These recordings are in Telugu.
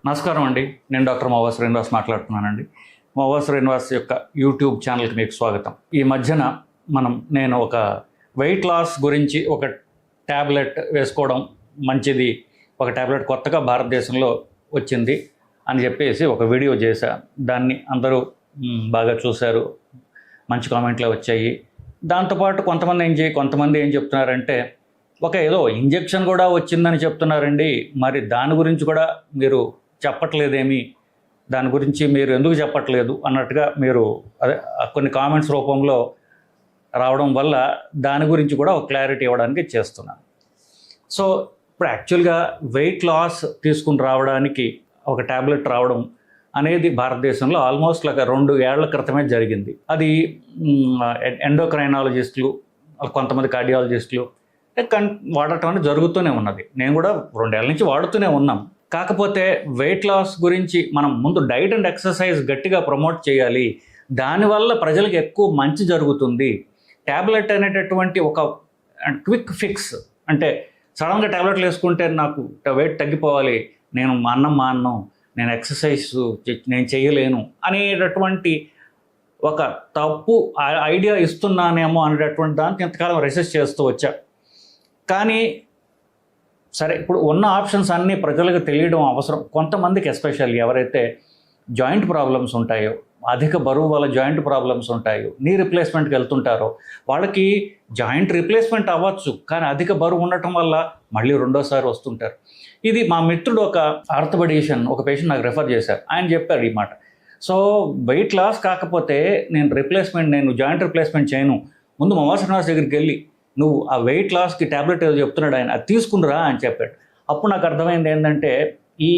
నమస్కారం అండి. నేను డాక్టర్ మోవా శ్రీనివాస్ మాట్లాడుతున్నానండి. మోవా శ్రీనివాస్ యొక్క యూట్యూబ్ ఛానల్కి మీకు స్వాగతం. ఈ మధ్యన నేను ఒక వెయిట్ లాస్ గురించి ఒక ట్యాబ్లెట్ వేసుకోవడం మంచిది, ఒక ట్యాబ్లెట్ కొత్తగా భారతదేశంలో వచ్చింది అని చెప్పేసి ఒక వీడియో చేశాను. దాన్ని అందరూ బాగా చూశారు, మంచి కామెంట్లే వచ్చాయి. దాంతోపాటు కొంతమంది ఏం చెప్తున్నారంటే ఏదో ఇంజెక్షన్ కూడా వచ్చిందని చెప్తున్నారండి, మరి దాని గురించి కూడా మీరు చెప్పట్లేదేమి, దాని గురించి మీరు ఎందుకు చెప్పట్లేదు అన్నట్టుగా మీరు కొన్ని కామెంట్స్ రూపంలో రావడం వల్ల దాని గురించి కూడా ఒక క్లారిటీ ఇవ్వడానికి చేస్తున్నాను. సో ఇప్పుడు యాక్చువల్గా వెయిట్ లాస్ తీసుకుని రావడానికి ఒక ట్యాబ్లెట్ రావడం అనేది భారతదేశంలో ఆల్మోస్ట్ 2 ఏళ్ల క్రితమే జరిగింది. అది ఎండోక్రైనాలజిస్టులు, కొంతమంది కార్డియాలజిస్టులు వాడటం అనేది జరుగుతూనే ఉన్నది. నేను కూడా 2 ఏళ్ల నుంచి వాడుతూనే ఉన్నాం. కాకపోతే వెయిట్ లాస్ గురించి మనం ముందు డైట్ అండ్ ఎక్సర్సైజ్ గట్టిగా ప్రమోట్ చేయాలి, దానివల్ల ప్రజలకు ఎక్కువ మంచి జరుగుతుంది. ట్యాబ్లెట్ అనేటటువంటి ఒక క్విక్ ఫిక్స్, అంటే సడన్గా ట్యాబ్లెట్లు వేసుకుంటే నాకు వెయిట్ తగ్గిపోవాలి, నేను అన్నం మానను, నేను ఎక్సర్సైజ్ నేను చేయలేను అనేటటువంటి ఒక తప్పు ఐడియా ఇస్తున్నానేమో అనేటటువంటి దానికి ఇంతకాలం రీసెర్చ్ చేస్తూ వచ్చా. కానీ సరే, ఇప్పుడు ఉన్న ఆప్షన్స్ అన్నీ ప్రజలకు తెలియడం అవసరం. కొంతమందికి ఎస్పెషల్లీ ఎవరైతే జాయింట్ ప్రాబ్లమ్స్ ఉంటాయో, అధిక బరువు వల్ల జాయింట్ ప్రాబ్లమ్స్ ఉంటాయో, నీ రిప్లేస్మెంట్కి వెళ్తుంటారో, వాళ్ళకి జాయింట్ రిప్లేస్మెంట్ అవ్వచ్చు, కానీ అధిక బరువు ఉండటం వల్ల మళ్ళీ రెండోసారి వస్తుంటారు. ఇది మా మిత్రుడు ఒక ఆర్థోపెడిషియన్ ఒక పేషెంట్ నాకు రెఫర్ చేశారు. ఆయన చెప్పారు ఈ మాట. సో వెయిట్ లాస్ కాకపోతే నేను జాయింట్ రిప్లేస్మెంట్ చేయను, ముందు మోవా శ్రీనివాస్ దగ్గరికి వెళ్ళి నువ్వు ఆ వెయిట్ లాస్కి ట్యాబ్లెట్ ఏదో చెప్తున్నాడు ఆయన, అది తీసుకునిరా అని చెప్పాడు. అప్పుడు నాకు అర్థమైంది ఏంటంటే, ఈ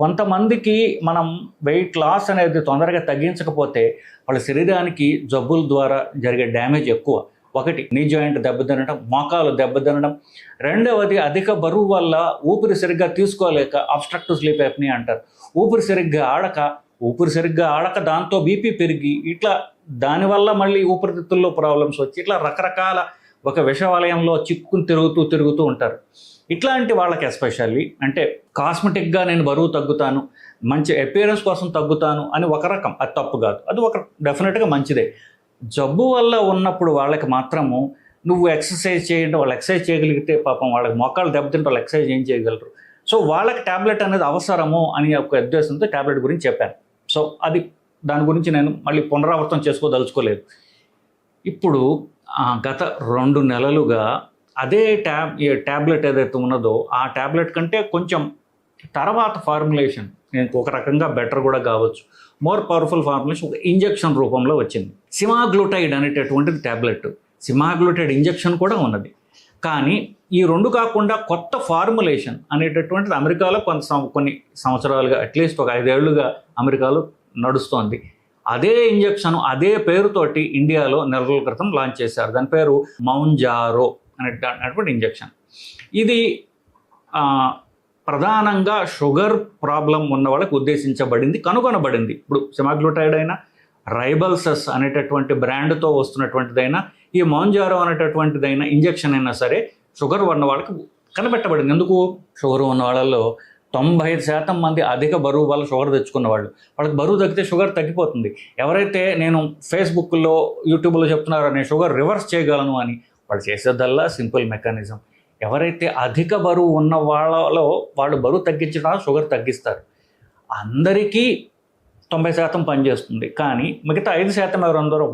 కొంతమందికి మనం వెయిట్ లాస్ అనేది తొందరగా తగ్గించకపోతే వాళ్ళ శరీరానికి జబ్బుల ద్వారా జరిగే డ్యామేజ్ ఎక్కువ. ఒకటి, నీ జాయింట్ దెబ్బతినడం, మోకాలు దెబ్బతినడం. రెండవది, అధిక బరువు వల్ల ఊపిరి సరిగ్గా తీసుకోలేక అబ్స్ట్రక్టివ్ స్లీప్ యాప్నీ అంటారు. ఊపిరి సరిగ్గా ఆడక దాంతో బీపీ పెరిగి ఇట్లా దానివల్ల మళ్ళీ ఊపిరితిత్తుల్లో ప్రాబ్లమ్స్ వచ్చి ఇట్లా రకరకాల ఒక విషవలయంలో చిక్కుని తిరుగుతూ ఉంటారు. ఇట్లాంటి వాళ్ళకి ఎస్పెషల్లీ అంటే కాస్మెటిక్గా నేను బరువు తగ్గుతాను, మంచి అపియరెన్స్ కోసం తగ్గుతాను అని ఒక రకం, అది తప్పు కాదు, అది ఒక డెఫినెట్గా మంచిదే. జబ్బు వల్ల ఉన్నప్పుడు వాళ్ళకి మాత్రము నువ్వు ఎక్సర్సైజ్ చేయండి, వాళ్ళు ఎక్సర్సైజ్ చేయగలిగితే పాపం వాళ్ళకి మోకాళ్ళు దెబ్బతింటే వాళ్ళు ఎక్సర్సైజ్ ఏం చేయగలరు. సో వాళ్ళకి ట్యాబ్లెట్ అనేది అవసరము అని ఒక ఉద్దేశంతో ట్యాబ్లెట్ గురించి చెప్పాను. సో అది దాని గురించి నేను మళ్ళీ పునరావృతం చేసుకోదలుచుకోలేదు. ఇప్పుడు గత 2 నెలలుగా అదే ట్యాబ్లెట్ ఏదైతే ఉన్నదో ఆ ట్యాబ్లెట్ కంటే కొంచెం తర్వాత ఫార్ములేషన్, నేను ఒక రకంగా బెటర్ కూడా కావచ్చు, మోర్ పవర్ఫుల్ ఫార్ములేషన్ ఒక ఇంజెక్షన్ రూపంలో వచ్చింది. సిమాగ్లూటైడ్ అనేటటువంటిది ట్యాబ్లెట్, సిమాగ్లూటైడ్ ఇంజెక్షన్ కూడా ఉన్నది. కానీ ఈ 2 కాకుండా కొత్త ఫార్ములేషన్ అనేటటువంటిది అమెరికాలో కొన్ని సంవత్సరాలుగా, అట్లీస్ట్ ఒక 5 ఏళ్లుగా అమెరికాలో నడుస్తోంది. అదే ఇంజెక్షన్ అదే పేరుతోటి ఇండియాలో నెల రోజుల క్రితం లాంచ్ చేశారు. దాని పేరు మౌంజారో అనేటువంటి ఇంజెక్షన్. ఇది ప్రధానంగా షుగర్ ప్రాబ్లం ఉన్న వాళ్ళకి ఉద్దేశించబడింది, కనుగొనబడింది. ఇప్పుడు సెమాగ్లూటైడ్ అయినా, రైబల్సస్ అనేటటువంటి బ్రాండ్తో వస్తున్నటువంటిదైనా, ఈ మౌంజారో అనేటటువంటిదైనా ఇంజెక్షన్ అయినా సరే షుగర్ ఉన్న వాళ్ళకి కనిపెట్టబడింది. ఎందుకు? షుగర్ ఉన్న వాళ్ళలో 95% మంది అధిక బరువు వల్ల షుగర్ తెచ్చుకున్న వాళ్ళకి బరువు తగ్గితే షుగర్ తగ్గిపోతుంది. ఎవరైతే నేను ఫేస్బుక్లో, యూట్యూబ్లో చెప్తున్నారో నేను షుగర్ రివర్స్ చేయగలను అని, వాళ్ళు చేసేదల్లా సింపుల్ మెకానిజం. ఎవరైతే అధిక బరువు ఉన్న వాళ్ళలో వాళ్ళు బరువు తగ్గించడం షుగర్ తగ్గిస్తారు. అందరికీ 90% పనిచేస్తుంది. కానీ మిగతా 5% ఎవరు ఉందరో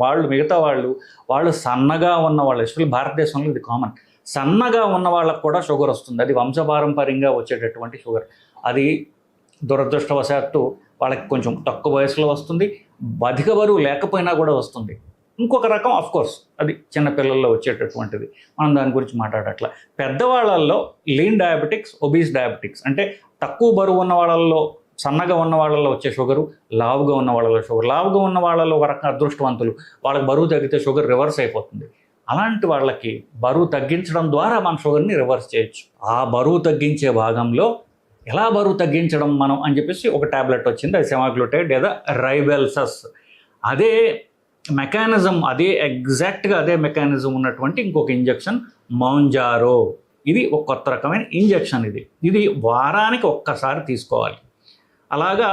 వాళ్ళు సన్నగా ఉన్న వాళ్ళు, ఎస్పెషల్లీ భారతదేశంలో ఇది కామన్, సన్నగా ఉన్న వాళ్ళకు కూడా షుగర్ వస్తుంది. అది వంశపారంపర్యంగా వచ్చేటటువంటి షుగర్. అది దురదృష్టవశాత్తు వాళ్ళకి కొంచెం తక్కువ వయసులో వస్తుంది, అధిక బరువు లేకపోయినా కూడా వస్తుంది. ఇంకొక రకం ఆఫ్కోర్స్ అది చిన్నపిల్లల్లో వచ్చేటటువంటిది, మనం దాని గురించి మాట్లాడట్లా. పెద్దవాళ్ళల్లో లీన్ డయాబెటిక్స్, ఒబీస్ డయాబెటిక్స్ అంటే తక్కువ బరువు ఉన్న వాళ్ళల్లో, సన్నగా ఉన్న వాళ్ళలో వచ్చే షుగరు, లావుగా ఉన్న వాళ్ళలో షుగర్. లావుగా ఉన్న వాళ్ళలో ఒక రకం అదృష్టవంతులు, వాళ్ళకి బరువు తగ్గితే షుగర్ రివర్స్ అయిపోతుంది. అలాంటి వాళ్ళకి బరువు తగ్గించడం ద్వారా మన షుగర్ని రివర్స్ చేయొచ్చు. ఆ బరువు తగ్గించే భాగంలో ఎలా బరువు తగ్గించడం మనం అని చెప్పేసి ఒక ట్యాబ్లెట్ వచ్చింది, అది సెమాగ్లూటైడ్ లేదా రైబెల్సస్. అదే మెకానిజం, ఎగ్జాక్ట్గా అదే మెకానిజం ఉన్నటువంటి ఇంకొక ఇంజెక్షన్ మౌంజారో. ఇది ఒక కొత్త రకమైన ఇంజెక్షన్. ఇది వారానికి ఒక్కసారి తీసుకోవాలి. అలాగా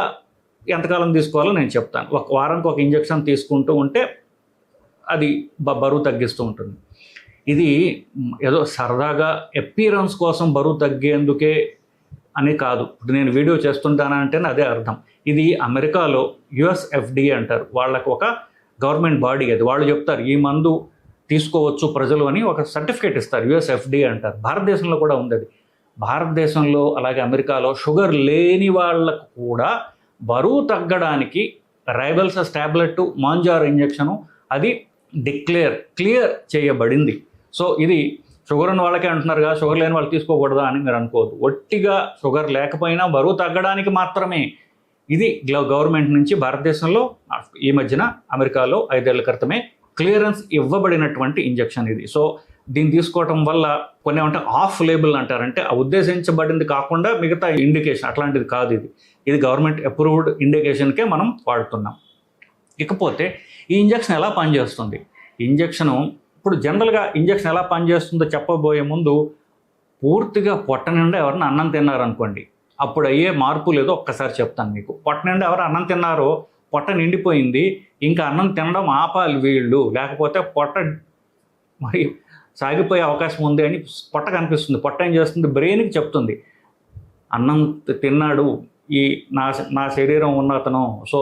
ఎంతకాలం తీసుకోవాలో నేను చెప్తాను. ఒక వారానికి ఒక ఇంజెక్షన్ తీసుకుంటూ ఉంటే అది బరువు తగ్గిస్తూ ఉంటుంది. ఇది ఏదో సరదాగా అపీరెన్స్ కోసం బరువు తగ్గేందుకే అని కాదు. ఇప్పుడు నేను వీడియో చేస్తుంటానంటేనే అదే అర్థం. ఇది అమెరికాలో యుఎస్ఎఫ్డిఏ అంటారు. వాళ్ళకు ఒక గవర్నమెంట్ బాడీ అది. వాళ్ళు చెప్తారు ఈ మందు తీసుకోవచ్చు ప్రజలు అని ఒక సర్టిఫికేట్ ఇస్తారు. యుఎస్ఎఫ్డిఏ అంటారు. భారతదేశంలో కూడా ఉంది అది. భారతదేశంలో అలాగే అమెరికాలో షుగర్ లేని వాళ్ళకు కూడా బరువు తగ్గడానికి రైబెల్సస్ టాబ్లెట్, మాంజారో ఇంజెక్షను అది క్లియర్ చేయబడింది. సో ఇది షుగర్ ఉన్న వాళ్ళకే అంటున్నారు కదా, షుగర్ లేని వాళ్ళు తీసుకోకూడదా అని మీరు అనుకోవద్దు. ఒట్టిగా షుగర్ లేకపోయినా బరువు తగ్గడానికి మాత్రమే ఇది గవర్నమెంట్ నుంచి భారతదేశంలో ఈ మధ్యన అమెరికాలో 5 ఏళ్ల క్రితమే క్లియరెన్స్ ఇవ్వబడినటువంటి ఇంజెక్షన్ ఇది. సో దీన్ని తీసుకోవటం వల్ల కొన్ని ఏమంటే ఆఫ్ లేబుల్ అంటారంటే ఆ ఉద్దేశించబడింది కాకుండా మిగతా ఇండికేషన్ అట్లాంటిది కాదు. ఇది గవర్నమెంట్ అప్రూవ్డ్ ఇండికేషన్కే మనం వాడుతున్నాం. ఇకపోతే ఈ ఇంజెక్షన్ ఎలా పనిచేస్తుంది? ఇంజెక్షను ఇప్పుడు జనరల్గా ఇంజెక్షన్ ఎలా పనిచేస్తుందో చెప్పబోయే ముందు పూర్తిగా పొట్ట నిండా ఎవరైనా అన్నం తిన్నారనుకోండి, అప్పుడు అయ్యే మార్పు లేదో ఒక్కసారి చెప్తాను మీకు. పొట్ట నిండా ఎవరు అన్నం తిన్నారో పొట్ట నిండిపోయింది, ఇంకా అన్నం తినడం ఆపాలి వీళ్ళు, లేకపోతే పొట్ట మరి సాగిపోయే అవకాశం ఉంది అని పొట్ట కనిపిస్తుంది. పొట్ట ఏం చేస్తుంది? బ్రెయిన్కి చెప్తుంది అన్నం తిన్నాడు ఈ నా శరీరం ఉన్నతను, సో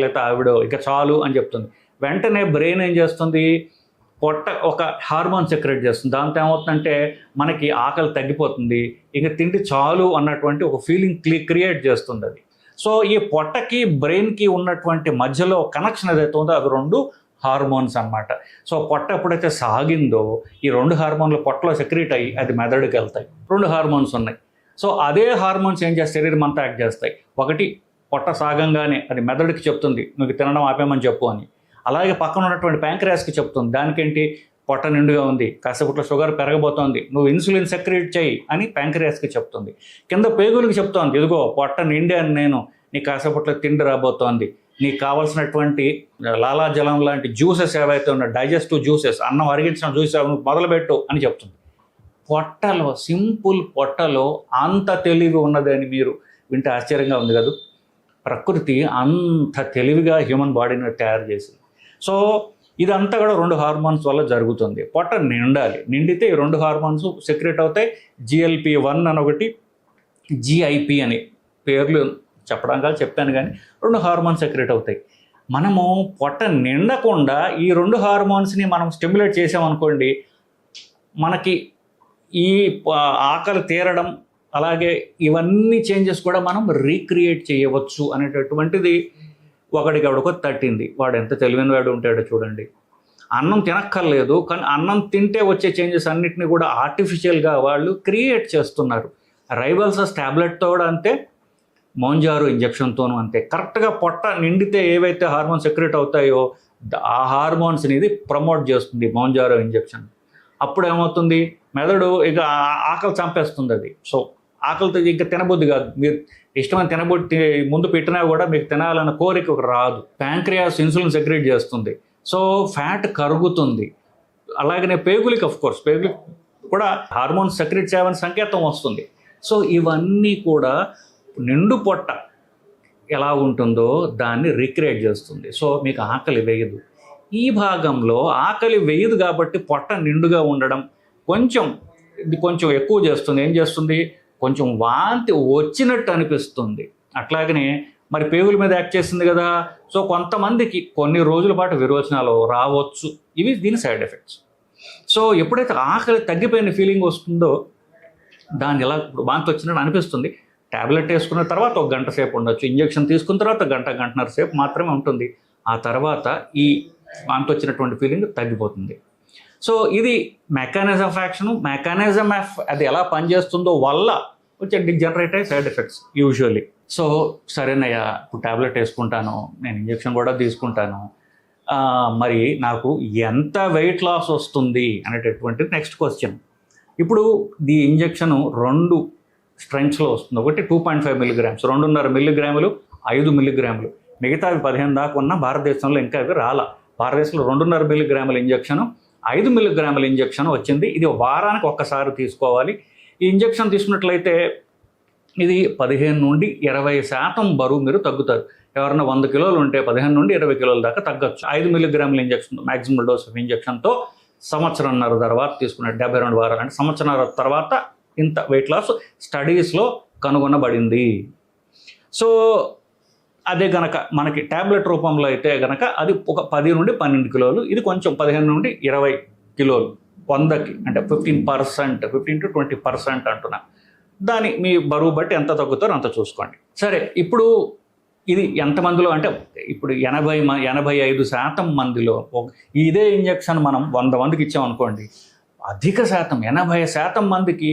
లేకపోతే ఆవిడ ఇక చాలు అని చెప్తుంది. వెంటనే బ్రెయిన్ ఏం చేస్తుంది? పొట్ట ఒక హార్మోన్ సెక్రెట్ చేస్తుంది. దాంతో ఏమవుతుందంటే మనకి ఆకలి తగ్గిపోతుంది, ఇక తిండి చాలు అన్నటువంటి ఒక ఫీలింగ్ క్రియేట్ చేస్తుంది అది. సో ఈ పొట్టకి బ్రెయిన్కి ఉన్నటువంటి మధ్యలో కనెక్షన్ ఏదైతే ఉందో అవి 2 హార్మోన్స్ అన్నమాట. సో పొట్ట ఎప్పుడైతే సాగిందో ఈ 2 హార్మోన్లు పొట్టలో సెక్రెట్ అయ్యి అది మెదడుకి వెళ్తాయి. 2 హార్మోన్స్ ఉన్నాయి. సో అదే హార్మోన్స్ ఏం చేస్తాయి? శరీరం అంతా యాక్ట్ చేస్తాయి. ఒకటి పొట్ట సాగంగానే అది మెదడుకి చెప్తుంది నువ్వు తినడం ఆపేమని చెప్పు అని. అలాగే పక్కన ఉన్నటువంటి ప్యాంక్రియాస్కి చెప్తుంది దానికేంటి పొట్ట నిండుగా ఉంది, కాసేపట్లో షుగర్ పెరగబోతోంది, నువ్వు ఇన్సులిన్ సెక్రెట్ చేయి అని ప్యాంక్రియాస్కి చెప్తుంది. కింద పేగులకి చెప్తోంది ఇదిగో పొట్ట నిండి అని నేను, నీకు కాసేపట్లో తిండి రాబోతోంది, నీకు కావాల్సినటువంటి లాలాజలం లాంటి జ్యూసెస్ ఏవైతే ఉన్నాయి, డైజెస్టివ్ జ్యూసెస్, అన్నం అరిగించిన జ్యూసెస్ నువ్వు మొదలుపెట్టు అని చెప్తుంది. పొట్టలో, సింపుల్ పొట్టలో అంత తెలివి ఉన్నదని మీరు వింటే ఆశ్చర్యంగా ఉంది కదా. ప్రకృతి అంత తెలివిగా హ్యూమన్ బాడీని తయారు చేసింది. సో ఇదంతా కూడా 2 హార్మోన్స్ వల్ల జరుగుతుంది. పొట్ట నిండాలి, నిండితే ఈ 2 హార్మోన్స్ సెక్రెట్ అవుతాయి. GLP-1 అని ఒకటి, GIP అని పేర్లు చెప్పడానికి చెప్పాను కానీ 2 హార్మోన్స్ సెక్రెట్ అవుతాయి. మనము పొట్ట నిండకుండా ఈ 2 హార్మోన్స్ని మనం స్టిమ్యులేట్ చేసామనుకోండి, మనకి ఈ ఆకలి తీరడం అలాగే ఇవన్నీ చేంజెస్ కూడా మనం రీక్రియేట్ చేయవచ్చు అనేటటువంటిది ఒకడికి ఎవడికో తట్టింది. వాడు ఎంత తెలివైన వాడు ఉంటాడో చూడండి. అన్నం తినక్కర్లేదు, కానీ అన్నం తింటే వచ్చే చేంజెస్ అన్నిటిని కూడా ఆర్టిఫిషియల్గా వాళ్ళు క్రియేట్ చేస్తున్నారు. రైబెల్సస్ టాబ్లెట్తో కూడా అంతే, మాంజారో ఇంజెక్షన్తోనూ అంతే. కరెక్ట్గా పొట్ట నిండితే ఏవైతే హార్మోన్స్ సెక్రెట్ అవుతాయో ఆ హార్మోన్స్ని ఇది ప్రమోట్ చేస్తుంది మాంజారో ఇంజెక్షన్. అప్పుడు ఏమవుతుంది? మెదడు ఇక ఆకలి చంపేస్తుంది అది. సో ఆకలితో ఇంకా తినబుద్ధి కాదు. మీరు ఇష్టమైన తినబుద్ధి ముందు పెట్టినా కూడా మీకు తినాలన్న కోరిక రాదు. ప్యాంక్రియాస్ ఇన్సులిన్ సెక్రెట్ చేస్తుంది. సో ఫ్యాట్ కరుగుతుంది. అలాగనే పేగులకి అఫ్కోర్స్ పేగులకి కూడా హార్మోన్స్ సెక్రెట్ చేయమని సంకేతం వస్తుంది. సో ఇవన్నీ కూడా నిండు పొట్ట ఎలా ఉంటుందో దాన్ని రీక్రియేట్ చేస్తుంది. సో మీకు ఆకలి వేయదు. ఈ భాగంలో ఆకలి వేయదు కాబట్టి పొట్ట నిండుగా ఉండడం కొంచెం ఎక్కువ చేస్తుంది. ఏం చేస్తుంది? కొంచెం వాంతి వచ్చినట్టు అనిపిస్తుంది. అట్లాగనే మరి పేగుల మీద యాక్ట్ చేస్తుంది కదా. సో కొంతమందికి కొన్ని రోజుల పాటు విరోచనాలు రావచ్చు. ఇవి దీని సైడ్ ఎఫెక్ట్స్. సో ఎప్పుడైతే ఆకలి తగ్గిపోయిన ఫీలింగ్ వస్తుందో దాన్ని ఎలా వాంతి వచ్చినట్టు అనిపిస్తుంది. ట్యాబ్లెట్ వేసుకున్న తర్వాత 1 గంట సేపు ఉండొచ్చు, ఇంజెక్షన్ తీసుకున్న తర్వాత గంటన్నర సేపు మాత్రమే ఉంటుంది. ఆ తర్వాత ఈ వాంతి వచ్చినటువంటి ఫీలింగ్ తగ్గిపోతుంది. సో ఇది mechanism of action. Mechanism of అది ఎలా పనిచేస్తుందో వల్ల వచ్చే జనరేట్ అయ్యే సైడ్ ఎఫెక్ట్స్ యూజువల్లీ. సో సరేనయ్యా, ఇప్పుడు ట్యాబ్లెట్ వేసుకుంటాను, నేను ఇంజెక్షన్ కూడా తీసుకుంటాను, మరి నాకు ఎంత వెయిట్ లాస్ వస్తుంది అనేటటువంటిది నెక్స్ట్ క్వశ్చన్. ఇప్పుడు ఈ ఇంజెక్షన్ 2 స్ట్రెంగ్స్లో వస్తుంది. ఒకటి 2.5 మిల్లీగ్రామ్స్, 2.5 మిల్లీగ్రాములు, 5 మిల్లీగ్రాములు. మిగతావి 15 దాకా ఉన్న భారతదేశంలో ఇంకా అవి రాలా. భారతదేశంలో 2.5 మిల్లీగ్రాముల ఇంజెక్షను, 5 మిల్లీగ్రాముల ఇంజెక్షన్ వచ్చింది. ఇది వారానికి ఒక్కసారి తీసుకోవాలి. ఈ ఇంజెక్షన్ తీసుకున్నట్లయితే ఇది 15 నుండి 20% బరువు మీరు తగ్గుతారు. ఎవరైనా 100 కిలోలు ఉంటే 15 నుండి 20 కిలోల దాకా తగ్గచ్చు. 5 మిల్లీగ్రాముల ఇంజెక్షన్, మ్యాక్సిమం డోస్ ఆఫ్ ఇంజెక్షన్తో సంవత్సరంన్నర తర్వాత తీసుకునే 72 వారాలు అంటే సంవత్సరాల తర్వాత ఇంత వెయిట్ లాస్ స్టడీస్లో కనుగొనబడింది. సో అదే గనక మనకి ట్యాబ్లెట్ రూపంలో అయితే గనక అది ఒక 10 నుండి 12 కిలోలు, ఇది కొంచెం 15 నుండి 20 కిలోలు 100కి, అంటే 15%, 15-20% అంటున్నా. దాని మీ బరువు బట్టి ఎంత తగ్గుతారో అంత చూసుకోండి. సరే, ఇప్పుడు ఇది ఎంతమందిలో అంటే ఇప్పుడు 85% మందిలో ఇదే ఇంజెక్షన్ మనం 100 మందికి ఇచ్చామనుకోండి, అధిక శాతం 80% మందికి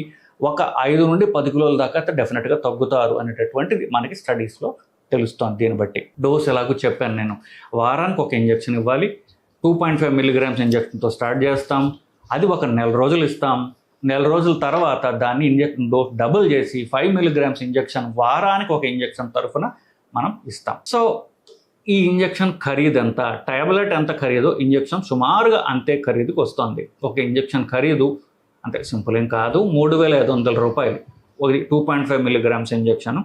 ఒక 5 నుండి 10 కిలోల దాకా డెఫినెట్గా తగ్గుతారు అనేటటువంటిది మనకి స్టడీస్లో తెలుస్తోంది. దీన్ని బట్టి డోస్ ఎలాగో చెప్పాను నేను. వారానికి ఒక ఇంజెక్షన్ ఇవ్వాలి. 2.5 మిల్లీగ్రామ్స్ ఇంజెక్షన్తో స్టార్ట్ చేస్తాం. అది ఒక నెల రోజులు ఇస్తాం. నెల రోజుల తర్వాత దాన్ని ఇంజెక్షన్ డోస్ డబుల్ చేసి 5 మిల్లీగ్రామ్స్ ఇంజెక్షన్ వారానికి ఒక ఇంజెక్షన్ తరఫున మనం ఇస్తాం. సో ఈ ఇంజెక్షన్ ఖరీదు ఎంత, టాబ్లెట్ ఎంత ఖరీదో ఇంజెక్షన్ సుమారుగా అంతే ఖరీదుకి వస్తుంది. ఒక ఇంజెక్షన్ ఖరీదు అంటే సింపుల్ ఏం కాదు, 3,500 రూపాయలు. ఒకటి 2.5 మిల్లీగ్రామ్స్ ఇంజెక్షన్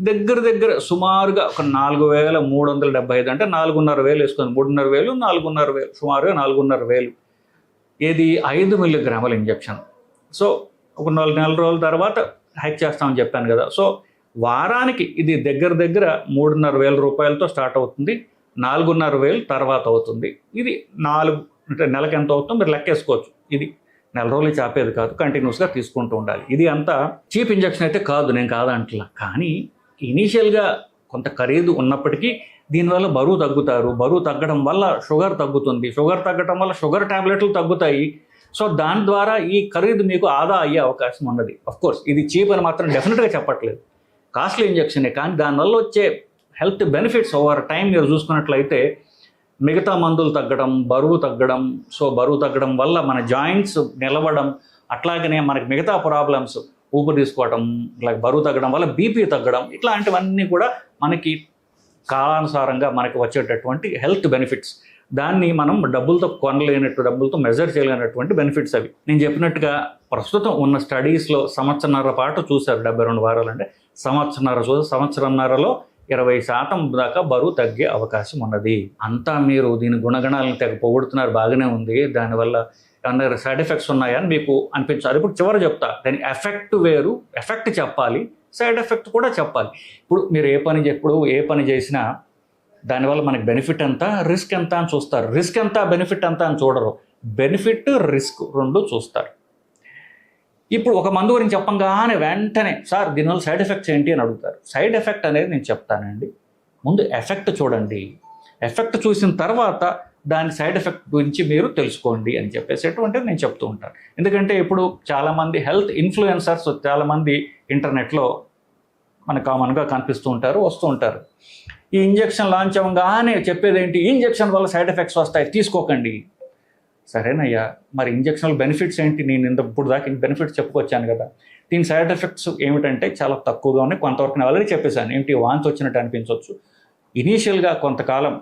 దగ్గర సుమారుగా ఒక 4,375 అంటే 4,500 వేసుకుంది. 3,500, 4,500, సుమారుగా 4,500. ఏది 5 మిల్లీగ్రాముల ఇంజెక్షన్. సో ఒక 4 నెలల రోజుల తర్వాత హైక్ చేస్తామని చెప్పాను కదా. సో వారానికి ఇది దగ్గర 3,500 రూపాయలతో స్టార్ట్ అవుతుంది. 4,500 తర్వాత అవుతుంది. ఇది 4 అంటే నెలకి ఎంత అవుతుందో మీరు లెక్కేసుకోవచ్చు. ఇది నెల రోజులు చాపేది కాదు, కంటిన్యూస్గా తీసుకుంటూ ఉండాలి. ఇది అంతా చీప్ ఇంజెక్షన్ అయితే కాదు, నేను కాదంటలా. కానీ ఇనీషియల్గా కొంత ఖరీదు ఉన్నప్పటికీ దీనివల్ల బరువు తగ్గుతారు. బరువు తగ్గడం వల్ల షుగర్ తగ్గుతుంది. షుగర్ తగ్గడం వల్ల షుగర్ ట్యాబ్లెట్లు తగ్గుతాయి. సో దాని ద్వారా ఈ ఖరీదు మీకు ఆదా అయ్యే అవకాశం ఉన్నది. అఫ్కోర్స్ ఇది చీప్ అని మాత్రం డెఫినెట్గా చెప్పట్లేదు, కాస్ట్లీ ఇంజెక్షనే. కానీ దానివల్ల వచ్చే హెల్త్ బెనిఫిట్స్ ఓవర్ టైం మీరు చూసుకున్నట్లయితే మిగతా మందులు తగ్గడం, బరువు తగ్గడం. సో బరువు తగ్గడం వల్ల మన జాయింట్స్ నిలవడం, అట్లాగనే మనకి మిగతా ప్రాబ్లమ్స్ ఊపిరి తీసుకోవడం, లైక్ బరువు తగ్గడం వల్ల బీపీ తగ్గడం, ఇట్లాంటివన్నీ కూడా మనకి కాలానుసారంగా మనకి వచ్చేటటువంటి హెల్త్ బెనిఫిట్స్. దాన్ని మనం డబ్బులతో కొనలేనట్టు, డబ్బులతో మెజర్ చేయలేనటువంటి బెనిఫిట్స్ అవి. నేను చెప్పినట్టుగా ప్రస్తుతం ఉన్న స్టడీస్లో సంవత్సరన్నర పాటు చూశారు. 72 వారాలు అంటే సంవత్సరన్నరలో 20% దాకా బరువు తగ్గే అవకాశం ఉన్నది. అంతా మీరు దీని గుణగణాలను తెగ పొగుడుతున్నారు, బాగానే ఉంది. దానివల్ల ఏమన్నా సైడ్ ఎఫెక్ట్స్ ఉన్నాయని మీకు అనిపించాలి. ఇప్పుడు చివరి చెప్తా, దాని ఎఫెక్ట్ వేరు, ఎఫెక్ట్ చెప్పాలి, సైడ్ ఎఫెక్ట్ కూడా చెప్పాలి. ఇప్పుడు మీరు ఏ పని చేసినా దానివల్ల మనకి బెనిఫిట్ ఎంత, రిస్క్ ఎంత అని చూస్తారు. రిస్క్ ఎంత, బెనిఫిట్ ఎంత అని చూడరు. బెనిఫిట్, రిస్క్ రెండు చూస్తారు. ఇప్పుడు ఒక మందు గురించి చెప్పంగానే వెంటనే సార్ దీనివల్ల సైడ్ ఎఫెక్ట్స్ ఏంటి అని అడుగుతారు. సైడ్ ఎఫెక్ట్ అనేది నేను చెప్తానండి. ముందు ఎఫెక్ట్ చూడండి. ఎఫెక్ట్ చూసిన తర్వాత దాని సైడ్ ఎఫెక్ట్ గురించి మీరు తెలుసుకోండి అని చెప్పేసేటువంటిది నేను చెప్తూ ఉంటాను. ఎందుకంటే ఇప్పుడు చాలామంది హెల్త్ ఇన్ఫ్లుయెన్సర్స్ చాలామంది ఇంటర్నెట్లో మనకు కామన్గా కనిపిస్తూ ఉంటారు, వస్తూ ఉంటారు. ఈ ఇంజెక్షన్ లాంచ్ అవ్వగానే చెప్పేది ఏంటి, ఇంజెక్షన్ వల్ల సైడ్ ఎఫెక్ట్స్ వస్తాయి, తీసుకోకండి. సరేనయ్యా, మరి ఇంజెక్షన్ బెనిఫిట్స్ ఏంటి? నేను ఇప్పుడు దాకా బెనిఫిట్స్ చెప్పుకొచ్చాను కదా. దీని సైడ్ ఎఫెక్ట్స్ ఏమిటంటే చాలా తక్కువగా ఉన్నాయి. కొంతవరకు నేను ఆల్రెడీ చెప్పేశాను. ఏంటి, వాంతి వచ్చినట్టు అనిపించవచ్చు, ఇనీషియల్గా కొంతకాలం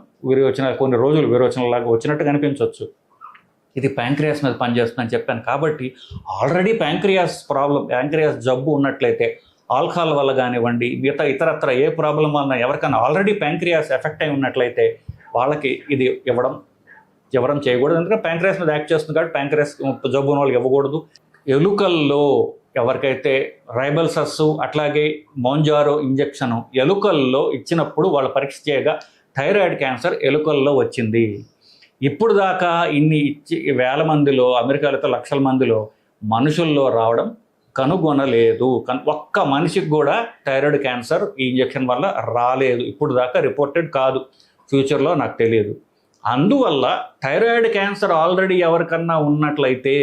కొన్ని రోజులు విరోచనలాగా వచ్చినట్టు అనిపించవచ్చు. ఇది ప్యాంక్రియాస్ మీద పనిచేస్తుందని చెప్పాను కాబట్టి ఆల్రెడీ ప్యాంక్రియాస్ జబ్బు ఉన్నట్లయితే, ఆల్కహాల్ వల్ల కానివ్వండి, మిగతా ఇతరత్ర ఏ ప్రాబ్లం వల్ల ఎవరికైనా ఆల్రెడీ ప్యాంక్రియాస్ ఎఫెక్ట్ అయి ఉన్నట్లయితే వాళ్ళకి ఇది ఇవ్వడం చేయకూడదు. ఎందుకంటే ప్యాంక్రియాస్ మీద యాక్ట్ చేస్తుంది కాబట్టి ప్యాంక్రియాస్ జబ్బు ఉన్న వాళ్ళకి ఇవ్వకూడదు. ఎలుకల్లో ఎవరికైతే రైబల్సస్ అట్లాగే మోంజారో ఇంజెక్షన్ ఎలుకల్లో ఇచ్చినప్పుడు వాళ్ళు పరీక్ష చేయగా థైరాయిడ్ క్యాన్సర్ ఎలుకల్లో వచ్చింది. ఇప్పుడు దాకా ఇన్ని వేల మందిలో, అమెరికాలో లక్షల మందిలో మనుషుల్లో రావడం కనుగొనలేదు. ఒక్క మనిషికి కూడా థైరాయిడ్ క్యాన్సర్ ఈ ఇంజెక్షన్ వల్ల రాలేదు. ఇప్పుడు దాకా రిపోర్టెడ్ కాదు. ఫ్యూచర్లో నాకు తెలియదు. అందువల్ల థైరాయిడ్ క్యాన్సర్ ఆల్రెడీ ఎవరికన్నా ఉన్నట్లయితే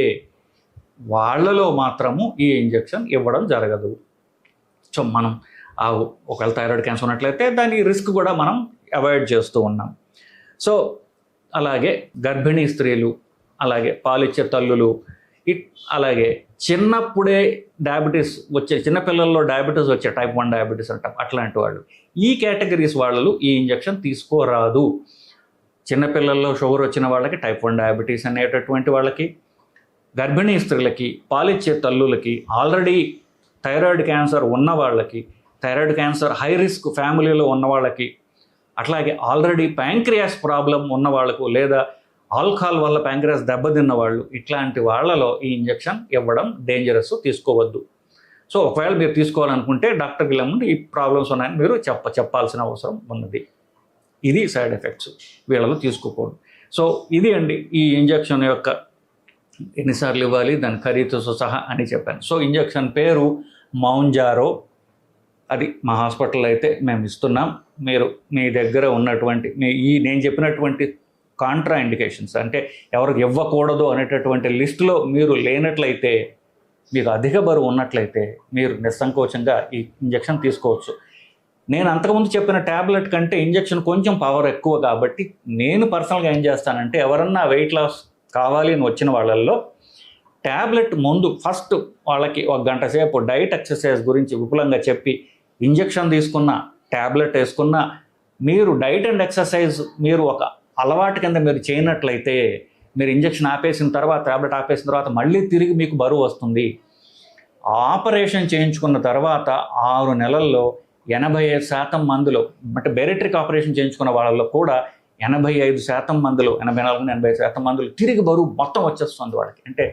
వాళ్ళలో మాత్రము ఈ ఇంజెక్షన్ ఇవ్వడం జరగదు. సో మనం ఒకవేళ థైరాయిడ్ క్యాన్సర్ ఉన్నట్లయితే దాని రిస్క్ కూడా మనం అవాయిడ్ చేస్తూ ఉన్నాం. సో అలాగే గర్భిణీ స్త్రీలు, అలాగే పాలిచ్చే తల్లులు, అలాగే చిన్నప్పుడే డయాబెటీస్ వచ్చే చిన్నపిల్లల్లో డయాబెటీస్ వచ్చే టైప్ 1 డయాబెటీస్ అంటాం, అట్లాంటి వాళ్ళు, ఈ కేటగిరీస్ వాళ్ళు ఈ ఇంజెక్షన్ తీసుకోరాదు. చిన్నపిల్లల్లో షుగర్ వచ్చిన వాళ్ళకి, టైప్ 1 డయాబెటీస్ అనేటటువంటి వాళ్ళకి, గర్భిణీ స్త్రీలకి, పాలిచ్చే తల్లులకి, ఆల్రెడీ థైరాయిడ్ క్యాన్సర్ ఉన్న వాళ్ళకి, థైరాయిడ్ క్యాన్సర్ హై రిస్క్ ఫ్యామిలీలో ఉన్న వాళ్ళకి, అట్లాగే ఆల్రెడీ ప్యాంక్రియాస్ ప్రాబ్లం ఉన్న వాళ్ళకు, లేదా ఆల్కహాల్ వల్ల ప్యాంక్రియాస్ దెబ్బతిన్న వాళ్ళు, ఇట్లాంటి వాళ్ళలో ఈ ఇంజెక్షన్ ఇవ్వడం డేంజరస్, తీసుకోవద్దు. సో ఒకవేళ మీరు తీసుకోవాలనుకుంటే డాక్టర్కి వెళ్ళి ఈ ప్రాబ్లమ్స్ ఉన్నాయని మీరు చెప్పాల్సిన అవసరం ఉన్నది. ఇది సైడ్ ఎఫెక్ట్స్ వీళ్ళలో తీసుకోకూడదు. సో ఇది అండి ఈ ఇంజెక్షన్ యొక్క ఎన్నిసార్లు ఇవ్వాలి, దాని ఖరీదుతో సహా అని చెప్పాను. సో ఇంజెక్షన్ పేరు మౌంజారో. అది మా హాస్పిటల్లో అయితే మేము ఇస్తున్నాం. మీరు మీ దగ్గర ఉన్నటువంటి నేను చెప్పినటువంటి కాంట్రా ఇండికేషన్స్, అంటే ఎవరికి ఇవ్వకూడదు అనేటటువంటి లిస్టులో మీరు లేనట్లయితే, మీకు అధిక బరువు ఉన్నట్లయితే మీరు నిస్సంకోచంగా ఈ ఇంజెక్షన్ తీసుకోవచ్చు. నేను అంతకుముందు చెప్పిన ట్యాబ్లెట్ కంటే ఇంజెక్షన్ కొంచెం పవర్ ఎక్కువ కాబట్టి నేను పర్సనల్గా ఏం చేస్తానంటే, ఎవరన్నా వెయిట్ లాస్ కావాలి అని వచ్చిన వాళ్ళల్లో ట్యాబ్లెట్ ముందు ఫస్ట్ వాళ్ళకి 1 గంట సేపు డైట్ ఎక్సర్సైజ్ గురించి విపులంగా చెప్పి, ఇంజెక్షన్ తీసుకున్న, ట్యాబ్లెట్ వేసుకున్న, మీరు డైట్ అండ్ ఎక్సర్సైజ్ మీరు ఒక అలవాటు కింద మీరు చేయనట్లయితే, మీరు ఇంజెక్షన్ ఆపేసిన తర్వాత, ట్యాబ్లెట్ ఆపేసిన తర్వాత మళ్ళీ తిరిగి మీకు బరువు వస్తుంది. ఆపరేషన్ చేయించుకున్న తర్వాత 6 నెలల్లో 85% మందిలో, అంటే బెరిట్రిక్ ఆపరేషన్ చేయించుకున్న వాళ్ళలో కూడా 85% మందిలో, 84-85% మందిలో తిరిగి బరువు మొత్తం వచ్చేస్తుంది వాళ్ళకి. అంటే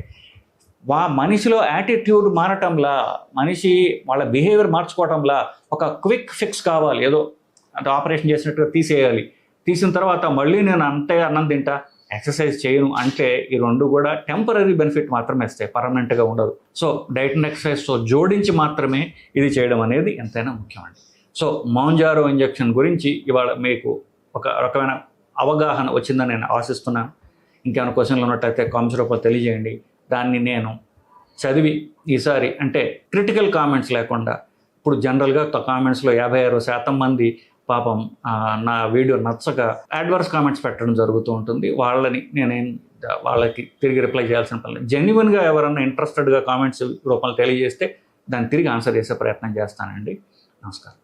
మనిషిలో యాటిట్యూడ్ మారటంలా, మనిషి వాళ్ళ బిహేవియర్ మార్చుకోవటంలా ఒక క్విక్ ఫిక్స్ కావాలి. ఏదో అంటే ఆపరేషన్ చేసినట్టుగా తీసేయాలి, తీసిన తర్వాత మళ్ళీ నేను అంతే అన్నం తింటా, ఎక్సర్సైజ్ చేయను అంటే ఈ రెండు కూడా టెంపరీ బెనిఫిట్ మాత్రమే ఇస్తాయి, పర్మనెంట్గా ఉండదు. సో డైట్ అండ్ ఎక్సర్సైజ్తో జోడించి మాత్రమే ఇది చేయడం అనేది ఎంతైనా ముఖ్యమండి. సో మౌంజారో ఇంజెక్షన్ గురించి ఇవాళ మీకు ఒక రకమైన అవగాహన వచ్చిందని నేను ఆశిస్తున్నాను. ఇంకేమైనా క్వశ్చన్లు ఉన్నట్టయితే కామెంట్స్ రూపంలో తెలియజేయండి. దాన్ని నేను చదివి ఈసారి, అంటే క్రిటికల్ కామెంట్స్ లేకుండా, ఇప్పుడు జనరల్గా కామెంట్స్లో 56% మంది పాపం నా వీడియో నచ్చక అడ్వర్స్ కామెంట్స్ పెట్టడం జరుగుతూ ఉంటుంది. వాళ్ళకి తిరిగి రిప్లై చేయాల్సిన పని. జెన్యున్గా ఎవరన్నా ఇంట్రెస్టెడ్గా కామెంట్స్ రూపంలో తెలియజేస్తే దాన్ని తిరిగి ఆన్సర్ చేసే ప్రయత్నం చేస్తానండి. నమస్కారం.